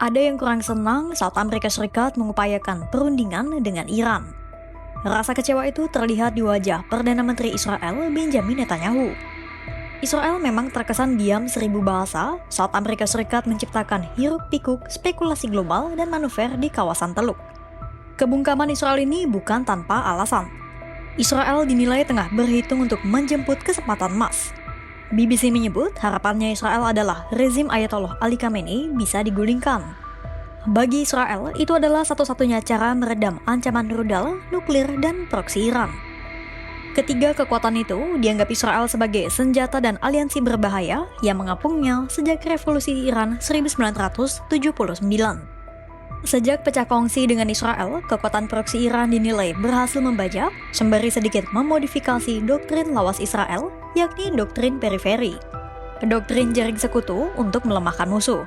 Ada yang kurang senang saat Amerika Serikat mengupayakan perundingan dengan Iran. Rasa kecewa itu terlihat di wajah Perdana Menteri Israel Benjamin Netanyahu. Israel memang terkesan diam seribu bahasa saat Amerika Serikat menciptakan hiruk-pikuk spekulasi global dan manuver di kawasan Teluk. Kebungkaman Israel ini bukan tanpa alasan. Israel dinilai tengah berhitung untuk menjemput kesempatan emas. BBC menyebut harapannya Israel adalah rezim Ayatollah Ali Khamenei bisa digulingkan. Bagi Israel, itu adalah satu-satunya cara meredam ancaman rudal, nuklir, dan proksi Iran. Ketiga kekuatan itu dianggap Israel sebagai senjata dan aliansi berbahaya yang mengapungnya sejak revolusi Iran 1979. Sejak pecah kongsi dengan Israel, kekuatan proksi Iran dinilai berhasil membajak sembari sedikit memodifikasi doktrin lawas Israel, yakni doktrin periferi, doktrin jaring sekutu untuk melemahkan musuh.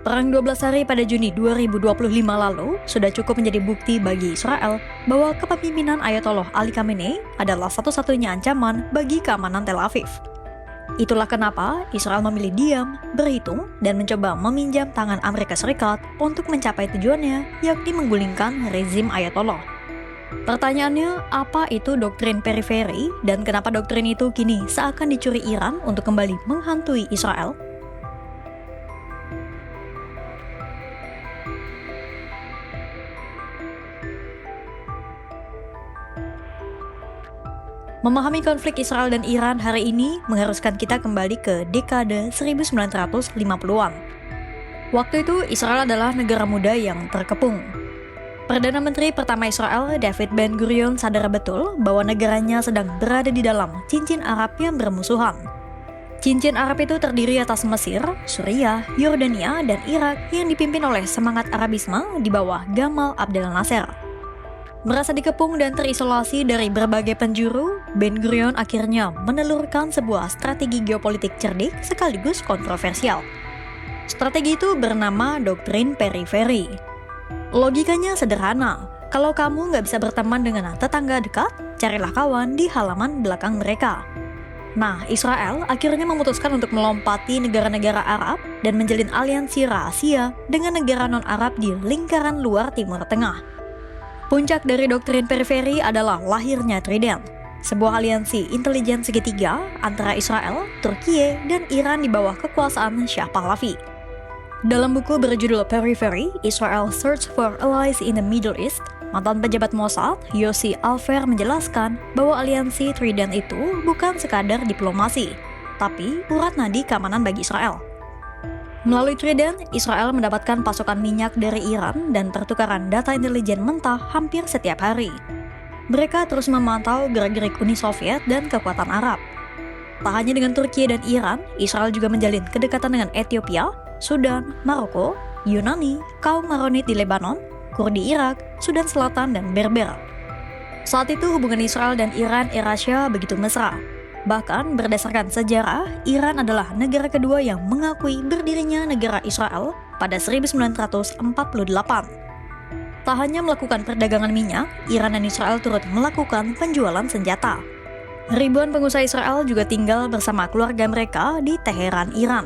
Perang 12 hari pada Juni 2025 lalu sudah cukup menjadi bukti bagi Israel bahwa kepemimpinan Ayatollah Ali Khamenei adalah satu-satunya ancaman bagi keamanan Tel Aviv. Itulah kenapa Israel memilih diam, berhitung, dan mencoba meminjam tangan Amerika Serikat untuk mencapai tujuannya, yakni menggulingkan rezim Ayatollah. Pertanyaannya, apa itu doktrin periferi dan kenapa doktrin itu kini seakan dicuri Iran untuk kembali menghantui Israel? Memahami konflik Israel dan Iran hari ini mengharuskan kita kembali ke dekade 1950-an. Waktu itu Israel adalah negara muda yang terkepung. Perdana Menteri pertama Israel, David Ben-Gurion, sadar betul bahwa negaranya sedang berada di dalam cincin Arab yang bermusuhan. Cincin Arab itu terdiri atas Mesir, Suriah, Yordania, dan Irak yang dipimpin oleh semangat Arabisme di bawah Gamal Abdel Nasser. Merasa dikepung dan terisolasi dari berbagai penjuru, Ben-Gurion akhirnya menelurkan sebuah strategi geopolitik cerdik sekaligus kontroversial. Strategi itu bernama doktrin periferi. Logikanya sederhana, kalau kamu nggak bisa berteman dengan tetangga dekat, carilah kawan di halaman belakang mereka. Nah, Israel akhirnya memutuskan untuk melompati negara-negara Arab dan menjalin aliansi rahasia dengan negara non-Arab di lingkaran luar Timur Tengah. Puncak dari doktrin periferi adalah lahirnya Trident, sebuah aliansi intelijen segitiga antara Israel, Turkiye, dan Iran di bawah kekuasaan Shah Pahlavi. Dalam buku berjudul Periphery, Israel Search for Allies in the Middle East, mantan pejabat Mossad, Yossi Alfer menjelaskan bahwa aliansi Trident itu bukan sekadar diplomasi, tapi urat nadi keamanan bagi Israel. Melalui Trident, Israel mendapatkan pasokan minyak dari Iran dan pertukaran data intelijen mentah hampir setiap hari. Mereka terus memantau gerak-gerik Uni Soviet dan kekuatan Arab. Tak hanya dengan Turkiye dan Iran, Israel juga menjalin kedekatan dengan Ethiopia, Sudan, Maroko, Yunani, kaum Maronit di Lebanon, Kurdi Irak, Sudan Selatan, dan Berber. Saat itu hubungan Israel dan Iran era Shah begitu mesra. Bahkan berdasarkan sejarah, Iran adalah negara kedua yang mengakui berdirinya negara Israel pada 1948. Tak hanya melakukan perdagangan minyak, Iran dan Israel turut melakukan penjualan senjata. Ribuan pengusaha Israel juga tinggal bersama keluarga mereka di Teheran, Iran.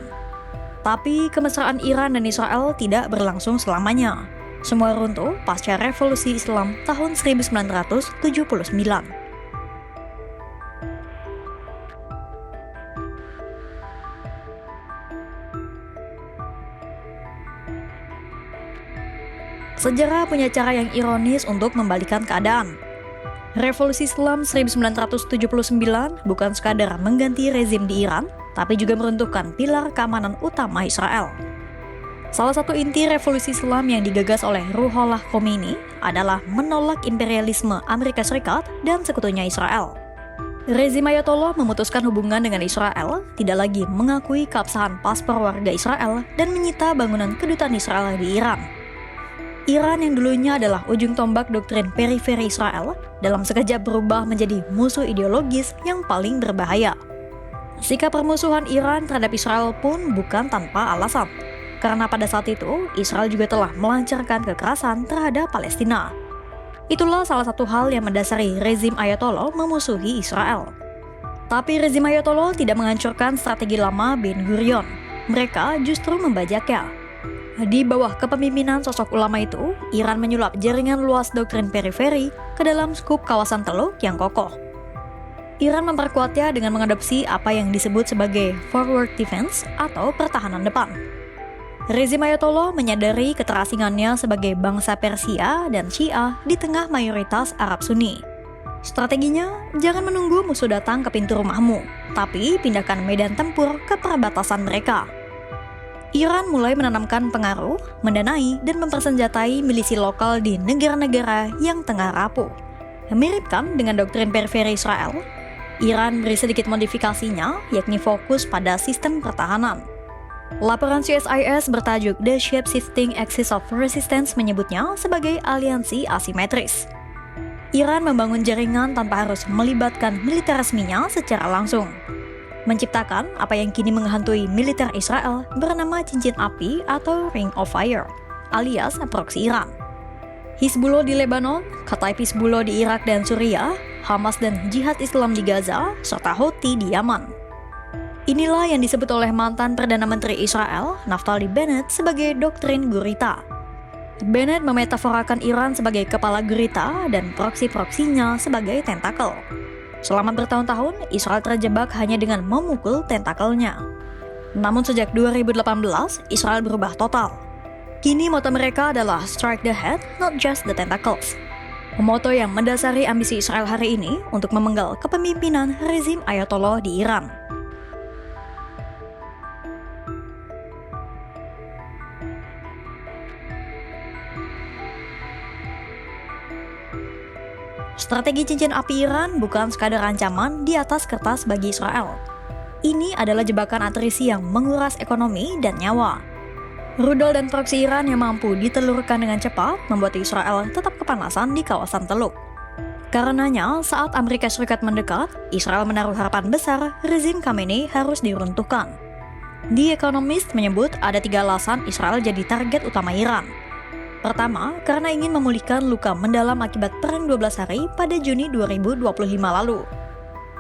Tapi kemesraan Iran dan Israel tidak berlangsung selamanya. Semua runtuh pasca revolusi Islam tahun 1979. Sejarah punya cara yang ironis untuk membalikan keadaan. Revolusi Islam 1979 bukan sekadar mengganti rezim di Iran, tapi juga meruntuhkan pilar keamanan utama Israel. Salah satu inti revolusi Islam yang digagas oleh Ruhollah Khomeini adalah menolak imperialisme Amerika Serikat dan sekutunya Israel. Rezim Ayatollah memutuskan hubungan dengan Israel, tidak lagi mengakui keabsahan paspor warga Israel, dan menyita bangunan kedutaan Israel di Iran. Iran yang dulunya adalah ujung tombak doktrin periferi Israel, dalam sekejap berubah menjadi musuh ideologis yang paling berbahaya. Sikap permusuhan Iran terhadap Israel pun bukan tanpa alasan, karena pada saat itu Israel juga telah melancarkan kekerasan terhadap Palestina. Itulah salah satu hal yang mendasari rezim Ayatollah memusuhi Israel. Tapi rezim Ayatollah tidak menghancurkan strategi lama Ben-Gurion. Mereka justru membajaknya. Di bawah kepemimpinan sosok ulama itu, Iran menyulap jaringan luas doktrin periferi ke dalam skup kawasan Teluk yang kokoh. Iran memperkuatnya dengan mengadopsi apa yang disebut sebagai forward defense atau pertahanan depan. Rezim Ayatollah menyadari keterasingannya sebagai bangsa Persia dan Syiah di tengah mayoritas Arab Sunni. Strateginya, jangan menunggu musuh datang ke pintu rumahmu, tapi pindahkan medan tempur ke perbatasan mereka. Iran mulai menanamkan pengaruh, mendanai, dan mempersenjatai milisi lokal di negara-negara yang tengah rapuh. Mirip kan dengan doktrin periferi Israel? Iran beri sedikit modifikasinya, yakni fokus pada sistem pertahanan. Laporan CSIS bertajuk The Shape-Shifting Axis of Resistance menyebutnya sebagai aliansi asimetris. Iran membangun jaringan tanpa harus melibatkan militer resminya secara langsung, menciptakan apa yang kini menghantui militer Israel bernama cincin api atau Ring of Fire, alias proksi Iran. Hizbullah di Lebanon, Kataib Hizbullah di Irak dan Suriah, Hamas dan Jihad Islam di Gaza, serta Houthi di Yaman. Inilah yang disebut oleh mantan Perdana Menteri Israel, Naftali Bennett, sebagai doktrin gurita. Bennett memetaforakan Iran sebagai kepala gurita dan proksi-proksinya sebagai tentakel. Selama bertahun-tahun, Israel terjebak hanya dengan memukul tentakelnya. Namun sejak 2018, Israel berubah total. Kini moto mereka adalah strike the head, not just the tentacles. Moto yang mendasari ambisi Israel hari ini untuk memenggal kepemimpinan rezim Ayatollah di Iran. Strategi cincin api Iran bukan sekadar ancaman di atas kertas bagi Israel. Ini adalah jebakan atrisi yang menguras ekonomi dan nyawa. Rudal dan proksi Iran yang mampu ditelurkan dengan cepat membuat Israel tetap kepanasan di kawasan Teluk. Karenanya, saat Amerika Serikat mendekat, Israel menaruh harapan besar rezim Khamenei harus diruntuhkan. The Economist menyebut ada 3 alasan Israel jadi target utama Iran. Pertama, karena ingin memulihkan luka mendalam akibat Perang 12 hari pada Juni 2025 lalu.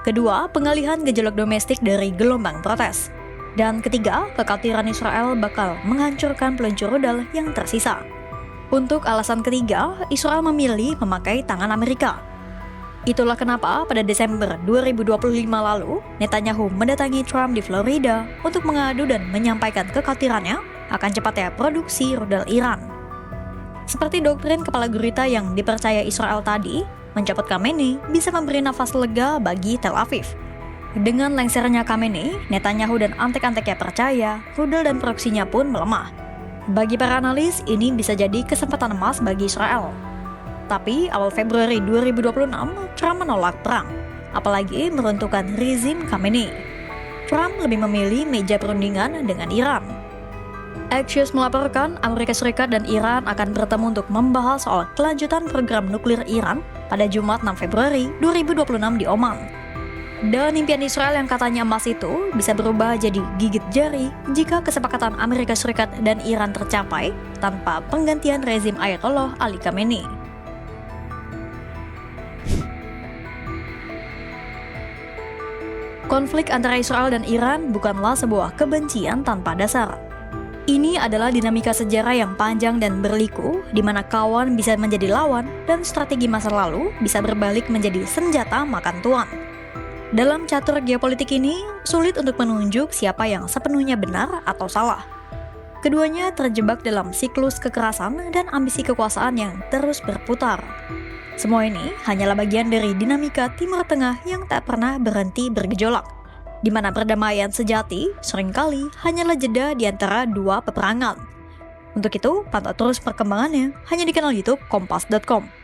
Kedua, pengalihan gejolak domestik dari gelombang protes. Dan ketiga, kekhawatiran Israel bakal menghancurkan peluncur rudal yang tersisa. Untuk alasan ketiga, Israel memilih memakai tangan Amerika. Itulah kenapa pada Desember 2025 lalu, Netanyahu mendatangi Trump di Florida untuk mengadu dan menyampaikan kekhawatirannya akan cepatnya produksi rudal Iran. Seperti doktrin kepala gurita yang dipercaya Israel tadi, mencopot Khamenei bisa memberi nafas lega bagi Tel Aviv. Dengan lengsernya Khamenei, Netanyahu dan antek-anteknya percaya rudal dan proksinya pun melemah. Bagi para analis, ini bisa jadi kesempatan emas bagi Israel. Tapi awal Februari 2026, Trump menolak perang, apalagi meruntuhkan rezim Khamenei. Trump lebih memilih meja perundingan dengan Iran. Axios melaporkan Amerika Serikat dan Iran akan bertemu untuk membahas soal kelanjutan program nuklir Iran pada Jumat 6 Februari 2026 di Oman. Dan impian Israel yang katanya emas itu bisa berubah jadi gigit jari jika kesepakatan Amerika Serikat dan Iran tercapai tanpa penggantian rezim Ayatollah Ali Khamenei. Konflik antara Israel dan Iran bukanlah sebuah kebencian tanpa dasar. Ini adalah dinamika sejarah yang panjang dan berliku, di mana kawan bisa menjadi lawan dan strategi masa lalu bisa berbalik menjadi senjata makan tuan. Dalam catur geopolitik ini, sulit untuk menunjuk siapa yang sepenuhnya benar atau salah. Keduanya terjebak dalam siklus kekerasan dan ambisi kekuasaan yang terus berputar. Semua ini hanyalah bagian dari dinamika Timur Tengah yang tak pernah berhenti bergejolak, di mana perdamaian sejati seringkali hanyalah jeda di antara dua peperangan. Untuk itu, pantau terus perkembangannya hanya di kanal YouTube Kompas.com.